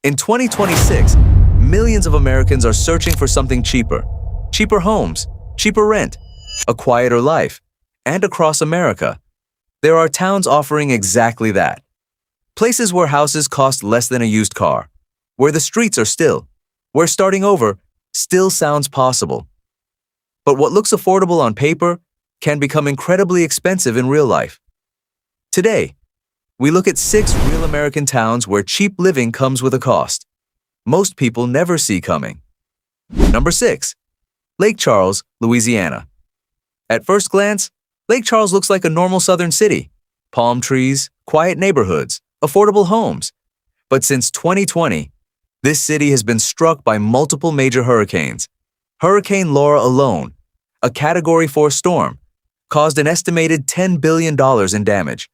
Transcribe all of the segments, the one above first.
In 2026, millions of Americans are searching for something cheaper. Cheaper homes, cheaper rent, a quieter life. And across America, there are towns offering exactly that. Places where houses cost less than a used car, where the streets are still, where starting over still sounds possible. But what looks affordable on paper can become incredibly expensive in real life. Today, we look at 6 real American towns where cheap living comes with a cost most people never see coming. Number 6. Lake Charles, Louisiana. At first glance, Lake Charles looks like a normal southern city. Palm trees, quiet neighborhoods, affordable homes. But since 2020, this city has been struck by multiple major hurricanes. Hurricane Laura alone, a Category 4 storm, caused an estimated $10 billion in damage.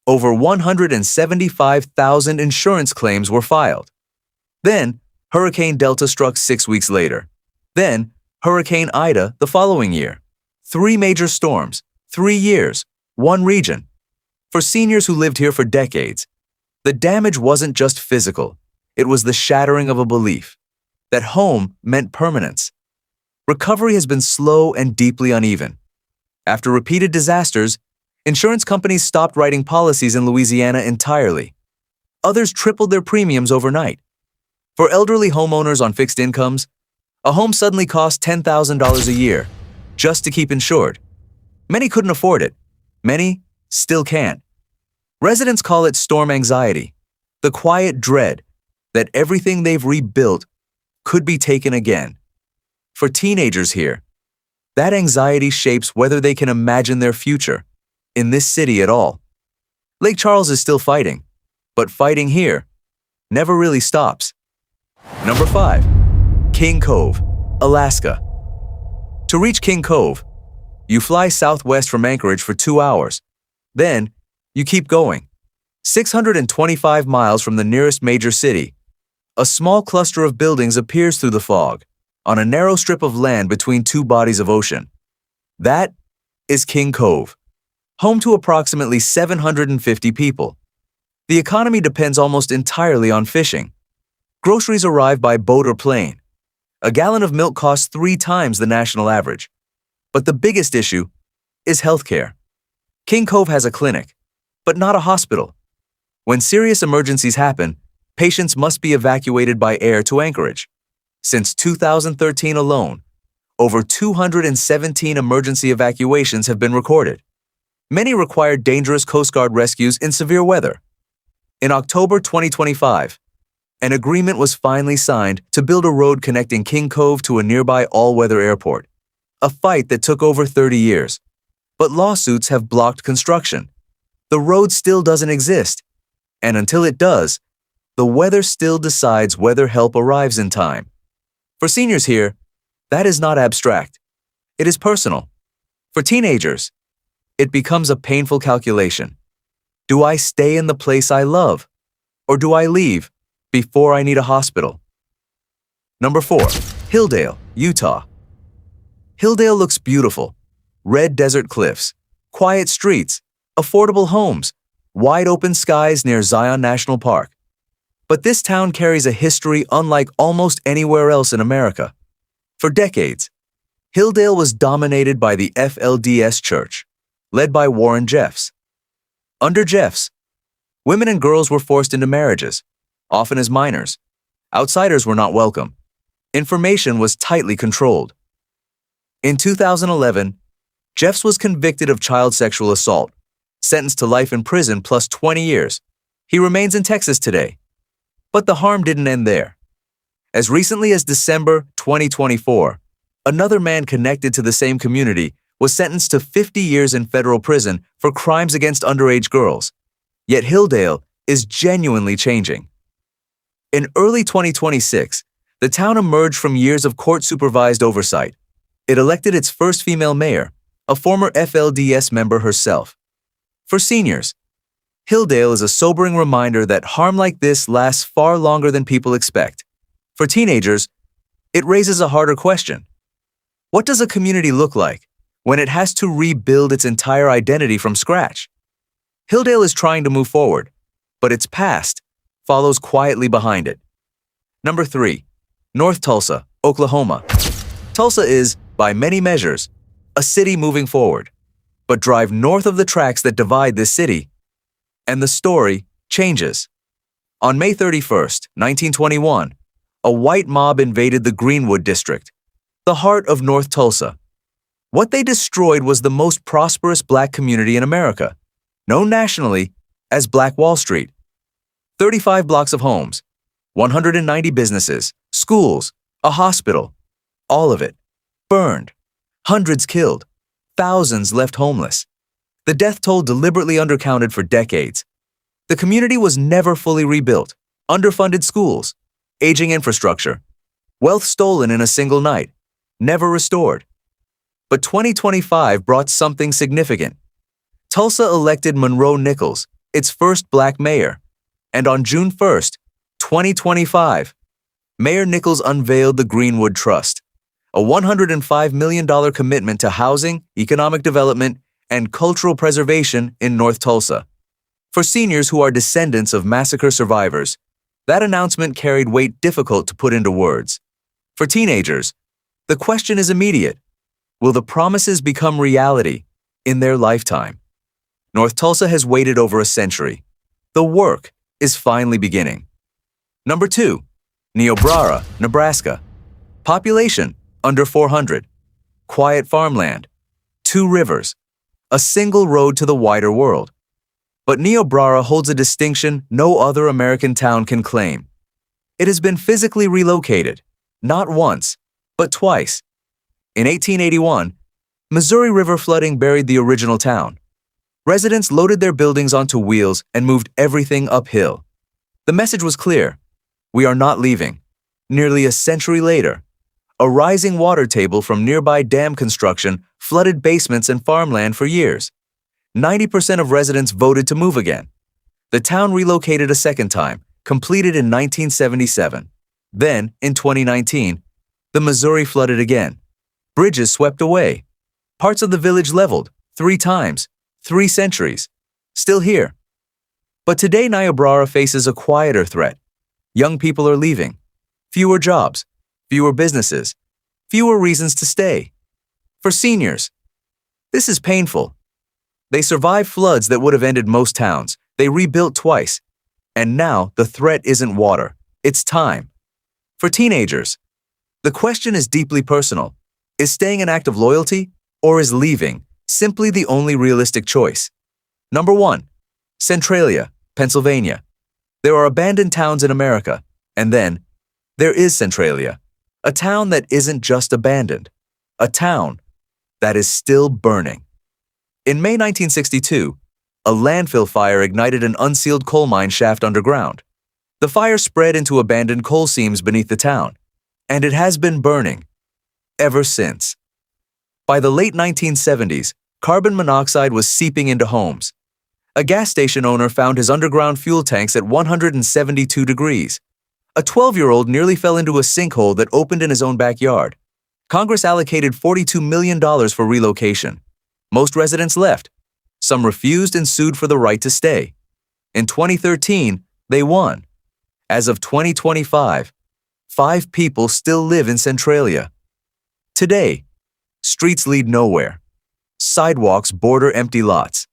Over 175,000 insurance claims were filed. Then, Hurricane Delta struck 6 weeks later. Then, Hurricane Ida the following year. 3 major storms, 3 years, 1 region. For seniors who lived here for decades, the damage wasn't just physical. It was the shattering of a belief that home meant permanence. Recovery has been slow and deeply uneven. After repeated disasters, insurance companies stopped writing policies in Louisiana entirely. Others tripled their premiums overnight. For elderly homeowners on fixed incomes, a home suddenly cost $10,000 a year just to keep insured. Many couldn't afford it. Many still can't. Residents call it storm anxiety, the quiet dread that everything they've rebuilt could be taken again. For teenagers here, that anxiety shapes whether they can imagine their future in this city at all. Lake Charles is still fighting, but fighting here never really stops. Number 5. King Cove, Alaska. To reach King Cove, you fly southwest from Anchorage for 2 hours. Then, you keep going. 625 miles from the nearest major city, a small cluster of buildings appears through the fog, on a narrow strip of land between 2 bodies of ocean. That is King Cove, home to approximately 750 people. The economy depends almost entirely on fishing. Groceries arrive by boat or plane. A gallon of milk costs 3 times the national average. But the biggest issue is healthcare. King Cove has a clinic, but not a hospital. When serious emergencies happen, patients must be evacuated by air to Anchorage. Since 2013 alone, over 217 emergency evacuations have been recorded. Many require dangerous Coast Guard rescues in severe weather. In October 2025, an agreement was finally signed to build a road connecting King Cove to a nearby all-weather airport, a fight that took over 30 years. But lawsuits have blocked construction. The road still doesn't exist, and until it does, the weather still decides whether help arrives in time. For seniors here, that is not abstract. It is personal. For teenagers, it becomes a painful calculation. Do I stay in the place I love, or do I leave before I need a hospital? Number 4. Hilldale, Utah. Hilldale looks beautiful. Red desert cliffs, quiet streets, affordable homes, wide open skies near Zion National Park. But this town carries a history unlike almost anywhere else in America. For decades, Hilldale was dominated by the FLDS Church, led by Warren Jeffs. Under Jeffs, women and girls were forced into marriages, often as minors. Outsiders were not welcome. Information was tightly controlled. In 2011, Jeffs was convicted of child sexual assault, sentenced to life in prison plus 20 years. He remains in Texas today. But the harm didn't end there. As recently as December 2024, another man connected to the same community was sentenced to 50 years in federal prison for crimes against underage girls. Yet Hilldale is genuinely changing. In early 2026, the town emerged from years of court-supervised oversight. It elected its first female mayor, a former FLDS member herself. For seniors, Hilldale is a sobering reminder that harm like this lasts far longer than people expect. For teenagers, it raises a harder question. What does a community look like when it has to rebuild its entire identity from scratch? Hilldale is trying to move forward, but its past follows quietly behind it. Number 3. North Tulsa, Oklahoma. Tulsa is, by many measures, a city moving forward. But drive north of the tracks that divide this city, and the story changes. On May 31st, 1921, a white mob invaded the Greenwood district, the heart of North Tulsa. What they destroyed was the most prosperous black community in America, known nationally as Black Wall Street. 35 blocks of homes, 190 businesses, schools, a hospital, all of it burned. Hundreds killed, thousands left homeless. The death toll deliberately undercounted for decades. The community was never fully rebuilt. Underfunded schools, aging infrastructure, wealth stolen in a single night, never restored. But 2025 brought something significant. Tulsa elected Monroe Nichols, its first black mayor, and on June 1st, 2025, Mayor Nichols unveiled the Greenwood Trust, a $105 million commitment to housing, economic development, and cultural preservation in North Tulsa. For seniors who are descendants of massacre survivors, that announcement carried weight difficult to put into words. For teenagers, the question is immediate. Will the promises become reality in their lifetime? North Tulsa has waited over a century. The work is finally beginning. Number 2. Niobrara, Nebraska. Population under 400. Quiet farmland. 2 rivers. A single road to the wider world. But Niobrara holds a distinction no other American town can claim. It has been physically relocated, not once, but twice. In 1881, Missouri River flooding buried the original town. Residents loaded their buildings onto wheels and moved everything uphill. The message was clear. We are not leaving. Nearly a century later, a rising water table from nearby dam construction flooded basements and farmland for years. 90% of residents voted to move again. The town relocated a second time, completed in 1977. Then, in 2019, the Missouri flooded again. Bridges swept away. Parts of the village leveled 3 times, 3 centuries. Still here. But today Niobrara faces a quieter threat. Young people are leaving. Fewer jobs, fewer businesses, fewer reasons to stay. For seniors, this is painful. They survived floods that would have ended most towns. They rebuilt twice. And now the threat isn't water, it's time. For teenagers, the question is deeply personal. Is staying an act of loyalty, or is leaving simply the only realistic choice? Number 1. Centralia, Pennsylvania. There are abandoned towns in America, and then there is Centralia, a town that isn't just abandoned, a town that is still burning. In May 1962, a landfill fire ignited an unsealed coal mine shaft underground. The fire spread into abandoned coal seams beneath the town, and it has been burning ever since. By the late 1970s, carbon monoxide was seeping into homes. A gas station owner found his underground fuel tanks at 172 degrees. A 12-year-old nearly fell into a sinkhole that opened in his own backyard. Congress allocated $42 million for relocation. Most residents left. Some refused and sued for the right to stay. In 2013, they won. As of 2025, 5 people still live in Centralia. Today, streets lead nowhere. Sidewalks border empty lots.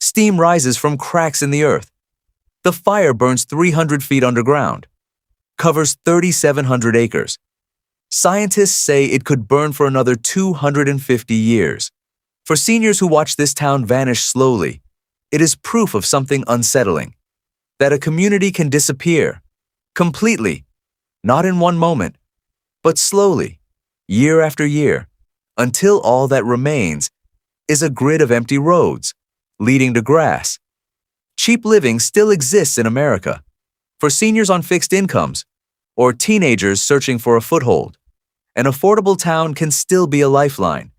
Steam rises from cracks in the earth. The fire burns 300 feet underground, covers 3,700 acres. Scientists say it could burn for another 250 years. For seniors who watch this town vanish slowly, it is proof of something unsettling, that a community can disappear, completely, not in one moment, but slowly, year after year, until all that remains is a grid of empty roads, leading to grass. Cheap living still exists in America. For seniors on fixed incomes, or teenagers searching for a foothold, an affordable town can still be a lifeline.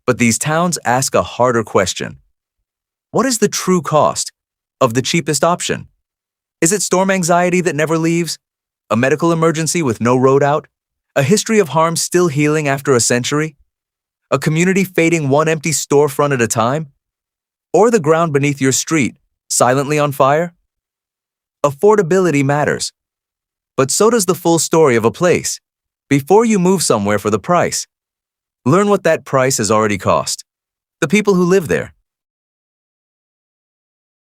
But these towns ask a harder question. What is the true cost of the cheapest option? Is it storm anxiety that never leaves? A medical emergency with no road out? A history of harm still healing after a century? A community fading one empty storefront at a time? Or the ground beneath your street, silently on fire? Affordability matters. But so does the full story of a place. Before you move somewhere for the price, learn what that price has already cost. The people who live there,